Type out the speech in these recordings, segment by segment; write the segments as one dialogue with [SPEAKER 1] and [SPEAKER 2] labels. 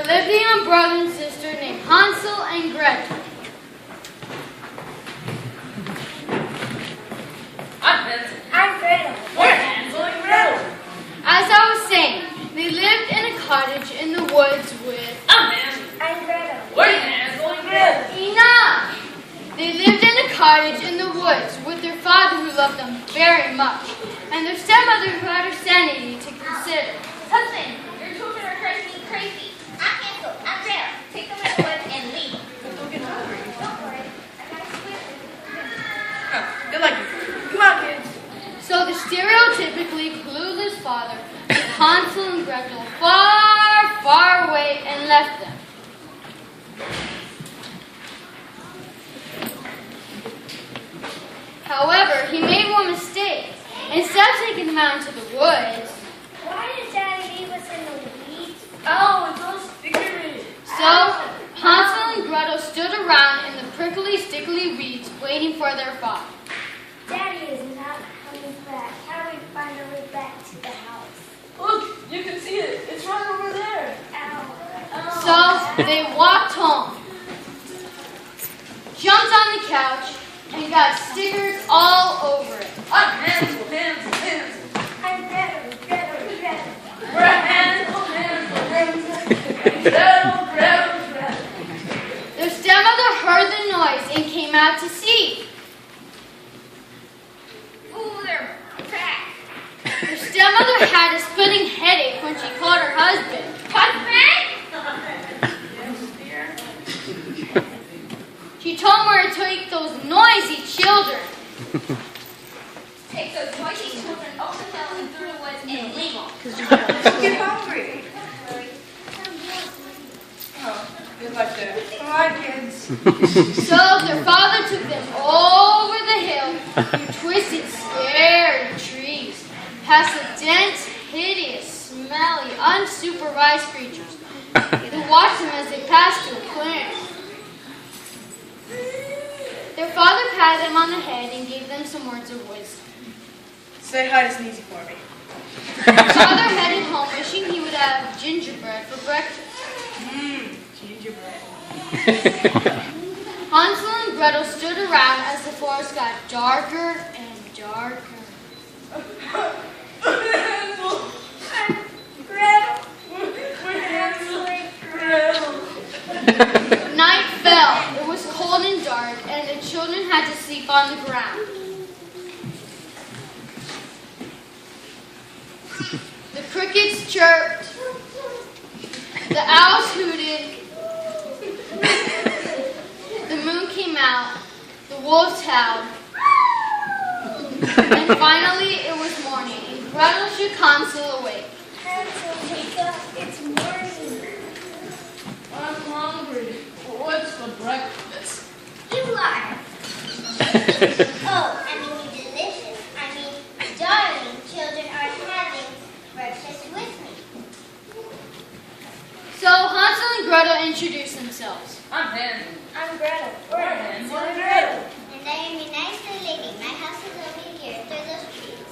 [SPEAKER 1] lived a young brother and sister named Hansel and Gretel.
[SPEAKER 2] I'm Hansel.
[SPEAKER 3] I'm Gretel.
[SPEAKER 2] We're Hansel and Gretel.
[SPEAKER 1] As I was saying, they lived in a cottage in the woods with...
[SPEAKER 2] I'm Hansel.
[SPEAKER 3] I'm Gretel.
[SPEAKER 2] We're Hansel and Gretel.
[SPEAKER 1] Enough! They lived in a cottage in the woods with their father who loved them very much, and their stepmother who had her sanity to consider.
[SPEAKER 4] Husband, your children are driving me crazy. I'm Hansel. I'm Gretel. Take them in the woods and leave.
[SPEAKER 2] Don't get hungry.
[SPEAKER 4] Don't worry. I got a squid.
[SPEAKER 2] Oh, good luck. Come on, kids.
[SPEAKER 1] So the stereotypically clueless father took Hansel and Gretel far, far away and left them. However, he made one mistake. Instead of taking them out into the woods,
[SPEAKER 3] Why did Daddy leave us in the weeds?
[SPEAKER 2] Oh, it's all sticky.
[SPEAKER 1] so Hansel and Gretel stood around in the prickly, stickly weeds waiting for their father.
[SPEAKER 3] Daddy is not coming back. How do we find our way back to the house?
[SPEAKER 2] Look, you can see it. It's right over there.
[SPEAKER 3] Ow.
[SPEAKER 1] So they walked home, jumped on the couch, and got stickers all over it.
[SPEAKER 2] I'm Hansel, Hansel, Hansel.
[SPEAKER 3] I'm Gretel. Gretel.
[SPEAKER 2] We're Hansel, Hansel, Hansel. Gretel, Gretel, Gretel.
[SPEAKER 1] Their stepmother heard the noise and came out to see.
[SPEAKER 4] Ooh, they're back.
[SPEAKER 1] Their stepmother had a splitting headache when she called her husband.
[SPEAKER 4] Husband?
[SPEAKER 2] Yes, dear.
[SPEAKER 1] She told him where to take those noisy children.
[SPEAKER 4] Take those noisy children over the hill and through the woods and leave them.
[SPEAKER 2] Don't get hungry. Oh, good luck there. Come on, kids.
[SPEAKER 1] So their father took them over the hill through twisted, scary trees, past the dense, hideous, smelly, unsupervised creatures. They watched them as they passed through a clearing. Their father patted them on the head and gave them some words of wisdom.
[SPEAKER 2] Say hi to Sneezy for me.
[SPEAKER 1] Their father headed home wishing he would have gingerbread for breakfast.
[SPEAKER 2] Gingerbread.
[SPEAKER 1] Hansel and Gretel stood around as the forest got darker and darker.
[SPEAKER 2] Hansel.
[SPEAKER 3] I'm Gretel.
[SPEAKER 2] We're Hansel and Gretel.
[SPEAKER 1] Night fell. It was cold and dark, and the children had to sleep on the ground. The crickets chirped. The owls hooted. The moon came out. The wolves howled. And finally, it was morning, and Gretel shook Hansel awake.
[SPEAKER 3] Hansel, wake up. It's morning.
[SPEAKER 2] I'm hungry. What's for breakfast?
[SPEAKER 4] You lie. Oh, I mean you delicious. I mean, darling children are having breakfast with me.
[SPEAKER 1] So Hansel and Gretel introduced themselves.
[SPEAKER 2] I'm Hansel.
[SPEAKER 3] I'm Gretel.
[SPEAKER 2] We're Hansel and Gretel.
[SPEAKER 4] And I am a nice little lady. My house is over here through those trees.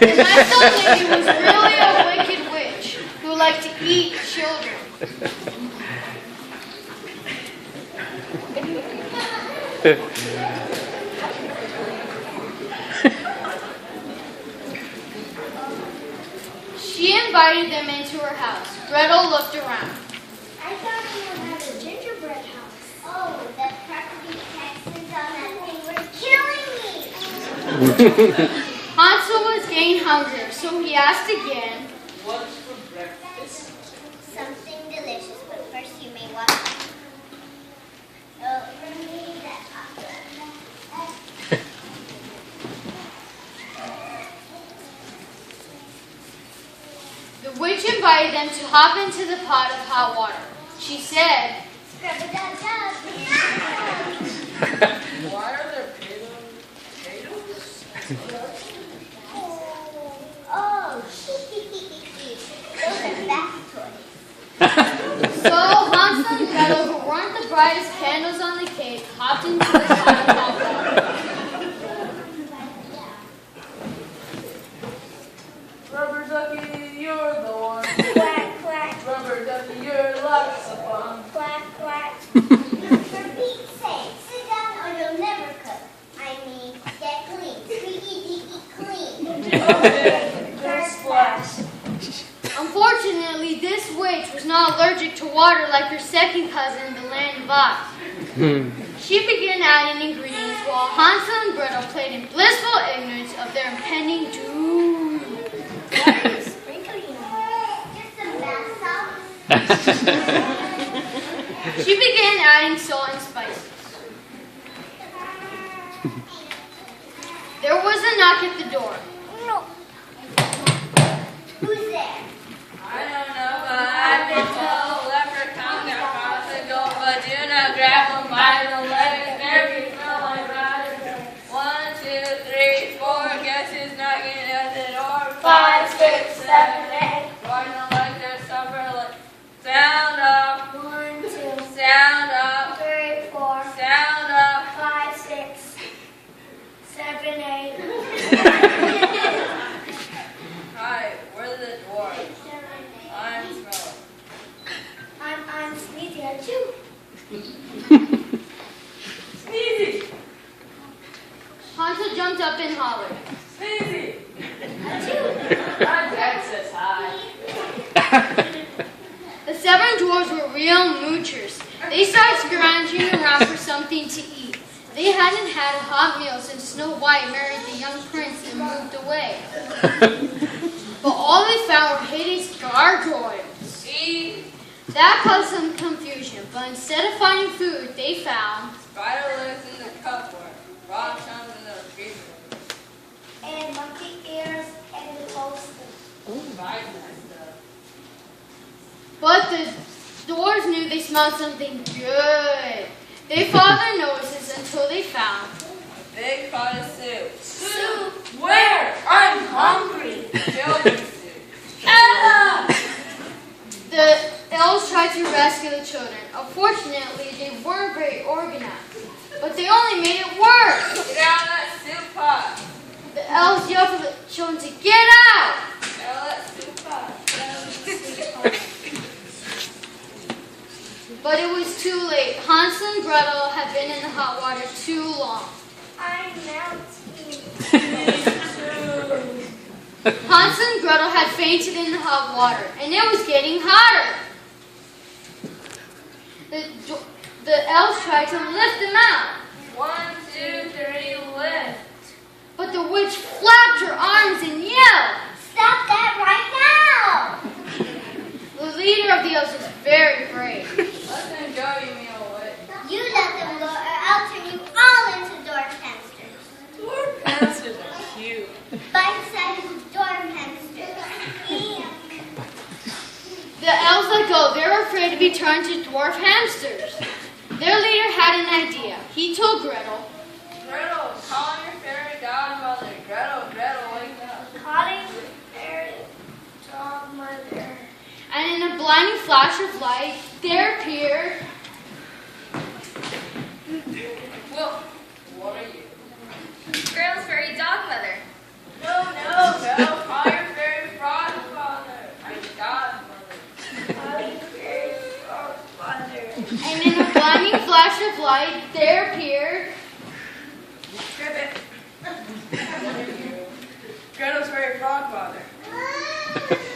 [SPEAKER 1] The nice old lady was really a wicked witch who liked to eat children. She invited them into her house. Gretel looked around.
[SPEAKER 3] I thought you had a gingerbread house.
[SPEAKER 4] Oh, the crackety Texans on that thing were killing me.
[SPEAKER 1] Hansel was getting hungrier, so he asked again.
[SPEAKER 2] What's for breakfast?
[SPEAKER 4] Something delicious, but first you may walk. Oh, bring me that hot dog.
[SPEAKER 1] The witch invited them to hop into the pot of hot water. She said,
[SPEAKER 2] Why are there potatoes?
[SPEAKER 4] Oh, those are bath toys.
[SPEAKER 1] so Hansel and Gretel, who weren't the brightest candles on the cake, hopped into the pot of hot water.
[SPEAKER 2] Rubber ducky, you're lots of fun.
[SPEAKER 3] Quack, quack.
[SPEAKER 4] For Pete's sake, sit down or you'll never cook. I mean, get clean. Clean.
[SPEAKER 3] First splash.
[SPEAKER 1] Unfortunately, this witch was not allergic to water like her second cousin in the land of Oz. She began adding ingredients while Hansel and Gretel played in blissful ignorance of their impending doom.
[SPEAKER 3] What is sprinkling?
[SPEAKER 4] Just some bath salt.
[SPEAKER 1] She began adding salt and spices. There was a knock at the door.
[SPEAKER 4] Who's there?
[SPEAKER 2] I don't know, but I've been told leprechaun got across the door, but do not grab him by the leg. Every smell like that. 1, 2, 3, 4. Guess who's knocking at the door?
[SPEAKER 3] 5, 6, 7, 8.
[SPEAKER 2] Running like their supper. Sound up.
[SPEAKER 3] 1, 2,
[SPEAKER 2] Sound up.
[SPEAKER 3] 3, 4,
[SPEAKER 2] Sound up.
[SPEAKER 3] 5, 6, 7, 8.
[SPEAKER 2] Hi, where's the dwarf? I'm smelling.
[SPEAKER 3] I'm sneezing at you.
[SPEAKER 2] Sneezy!
[SPEAKER 1] Hansel jumped up and hollered.
[SPEAKER 2] Sneezy!
[SPEAKER 3] At you.
[SPEAKER 2] My dad says hi.
[SPEAKER 1] The 7 dwarves were real moochers. They started scrounging around for something to eat. They hadn't had a hot meal since Snow White married the young prince and moved away. But all they found were hideous gargoyles.
[SPEAKER 2] See?
[SPEAKER 1] That caused some confusion, but instead of finding food, they found
[SPEAKER 2] Spider legs in the cupboard. Raw chums in the freezer.
[SPEAKER 3] And monkey ears and the toaster.
[SPEAKER 2] Spider stuff.
[SPEAKER 1] But the dwarves knew they smelled something good. They followed their noses until they found
[SPEAKER 2] Big pot of soup.
[SPEAKER 3] Soup.
[SPEAKER 2] Where? I'm hungry. Children's soup. Ah!
[SPEAKER 1] the elves tried to rescue the children. Unfortunately, they weren't very organized, but they only made it worse.
[SPEAKER 2] Get out of that soup pot.
[SPEAKER 1] The elves yelled for the children to get out.
[SPEAKER 2] Get out of that soup pot.
[SPEAKER 1] But it was too late. Hansel and Gretel had been in the hot water too long.
[SPEAKER 3] I'm melting.
[SPEAKER 1] Hansel and Gretel had fainted in the hot water, and it was getting hotter. The elves tried to lift them out,
[SPEAKER 2] 1, 2, 3, lift.
[SPEAKER 1] but the witch flapped her arms and yelled.
[SPEAKER 4] Stop that right now!
[SPEAKER 1] The leader of the elves was very brave.
[SPEAKER 2] Let them go, you meal witch.
[SPEAKER 4] You let them go, or I'll turn you all into dwarf hamsters.
[SPEAKER 2] Dwarf hamsters are cute.
[SPEAKER 4] Bite-sized dwarf hamsters. Ew.
[SPEAKER 1] The elves let go. They were afraid to be turned to dwarf hamsters. Their leader had an idea. He told Gretel,
[SPEAKER 2] Gretel, call your fairy godmother. Gretel, wake up.
[SPEAKER 3] Calling fairy godmother.
[SPEAKER 1] and in a blinding flash of light, there appeared.
[SPEAKER 2] Well, what are you?
[SPEAKER 5] Gretel's fairy godmother.
[SPEAKER 2] No, call your fairy godfather. I'm godmother.
[SPEAKER 3] Calling fairy godmother.
[SPEAKER 1] And in a blinding flash of light, there appeared.
[SPEAKER 2] Cribbit. What are you? Gretel's fairy godfather.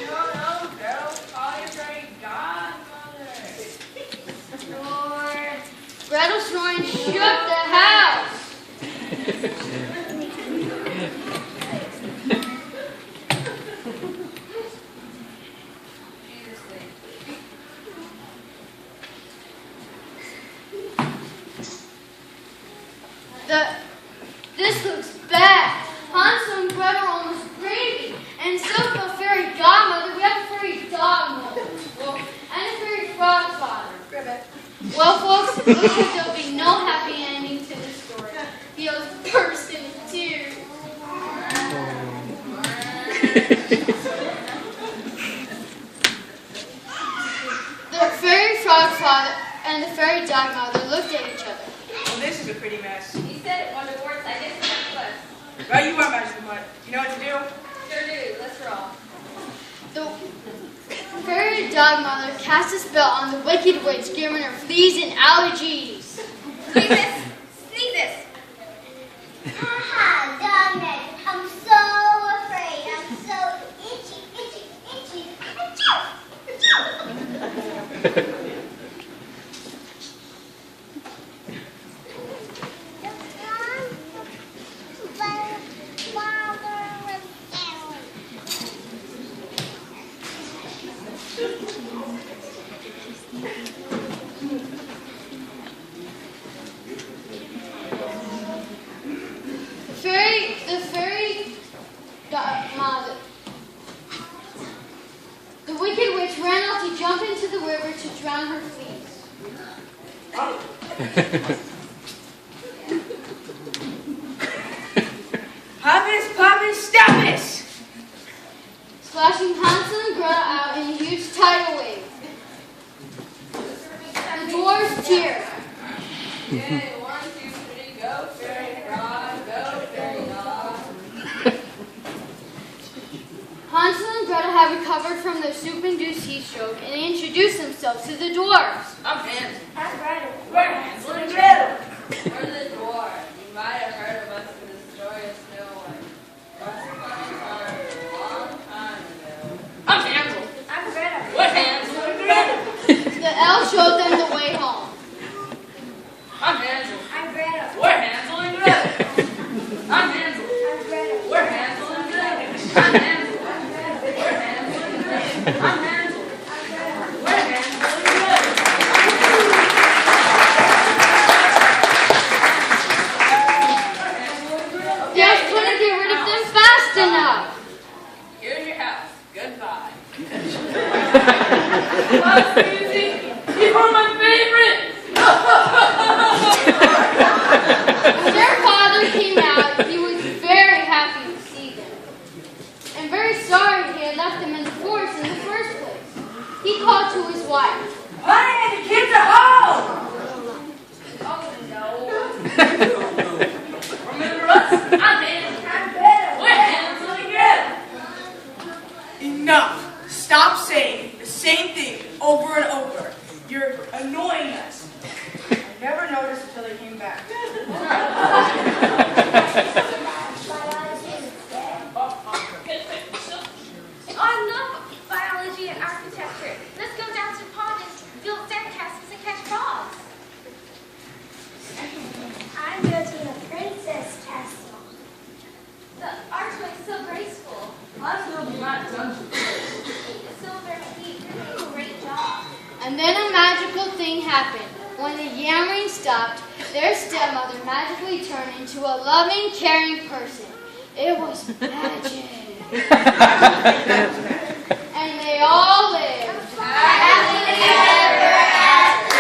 [SPEAKER 2] No, Gretel, call your fairy godmother.
[SPEAKER 1] Gretel snoring shook the house.
[SPEAKER 2] Jesus name.
[SPEAKER 1] This looks bad. Hansel and Gretel are almost gravy. And instead of a fairy godmother, we have a fairy dogmother. And a fairy godfather. Well, folks, it looks like there'll be no happy ending to this story. The elves burst into tears. The fairy godfather and the fairy godmother looked at each other.
[SPEAKER 2] Well, this is a pretty mess.
[SPEAKER 5] You said it, Wonder Dwarfs. I didn't say it was.
[SPEAKER 2] Well, you are Magical Mud. You know what to do?
[SPEAKER 5] Sure do. Let's roll.
[SPEAKER 1] The fairy godmother cast a spell on the wicked witch, giving her fleas and allergies.
[SPEAKER 5] Sneezes. Sneezes.
[SPEAKER 4] Haha, dog magic. I'm so afraid. I'm so itchy, itchy, itchy. Achoo! Achoo!
[SPEAKER 1] The wicked witch ran off to jump into the river to drown her fleas.
[SPEAKER 2] Poppus, Poppus, stop this!
[SPEAKER 1] Splashing Hansel and Gretel out in a huge tidal wave. The dwarves cheered.
[SPEAKER 2] Okay, 1, 2, 3, go fairy frog, go fairy dog.
[SPEAKER 1] Hansel and Gretel had recovered from their soup-induced heat stroke and they introduced themselves to the dwarves.
[SPEAKER 2] I'm Hansel.
[SPEAKER 3] I'm Gretel.
[SPEAKER 2] We're Hansel and Gretel. We're the dwarves. You might have heard of us in the story of Snow White. Once upon a time, a long time ago. I'm Hansel.
[SPEAKER 3] I'm Gretel.
[SPEAKER 2] We're Hansel and Gretel.
[SPEAKER 1] The elf showed them the way home.
[SPEAKER 2] I'm Hansel.
[SPEAKER 3] I'm Gretel.
[SPEAKER 2] We're Hansel and Gretel. I'm Hansel.
[SPEAKER 3] I'm Gretel.
[SPEAKER 2] We're Hansel and Gretel. I'm Hansel.
[SPEAKER 3] I'm Gretel.
[SPEAKER 2] We're Hansel and Gretel. I'm Hansel.
[SPEAKER 3] I'm Gretel.
[SPEAKER 2] We're Hansel and Gretel.
[SPEAKER 1] The elf couldn't get rid of them fast enough.
[SPEAKER 2] Here's your house. Goodbye. Oh, Susie, you are my favorite.
[SPEAKER 1] When their father came out, he was very happy to see them. And very sorry he had left them in the forest in the first place. He called to his wife.
[SPEAKER 2] Honey, the kids are home. Oh, no. Remember us? I'm Hansel.
[SPEAKER 3] I'm Gretel.
[SPEAKER 2] We're Hansel and Gretel.
[SPEAKER 6] Enough. Stop saying the same thing over and over. You're annoying us. I never noticed until they came back.
[SPEAKER 5] I love biology and architecture. Let's go down to the pond and build sandcastles and catch frogs.
[SPEAKER 3] I'm building a princess castle.
[SPEAKER 5] The archway is so graceful.
[SPEAKER 2] I'm building my dungeon.
[SPEAKER 5] It's so very deep. You're doing a great job.
[SPEAKER 1] And then a magical thing happened. When the yammering stopped, their stepmother magically turned into a loving, caring person. It was magic. And they all lived happily ever after.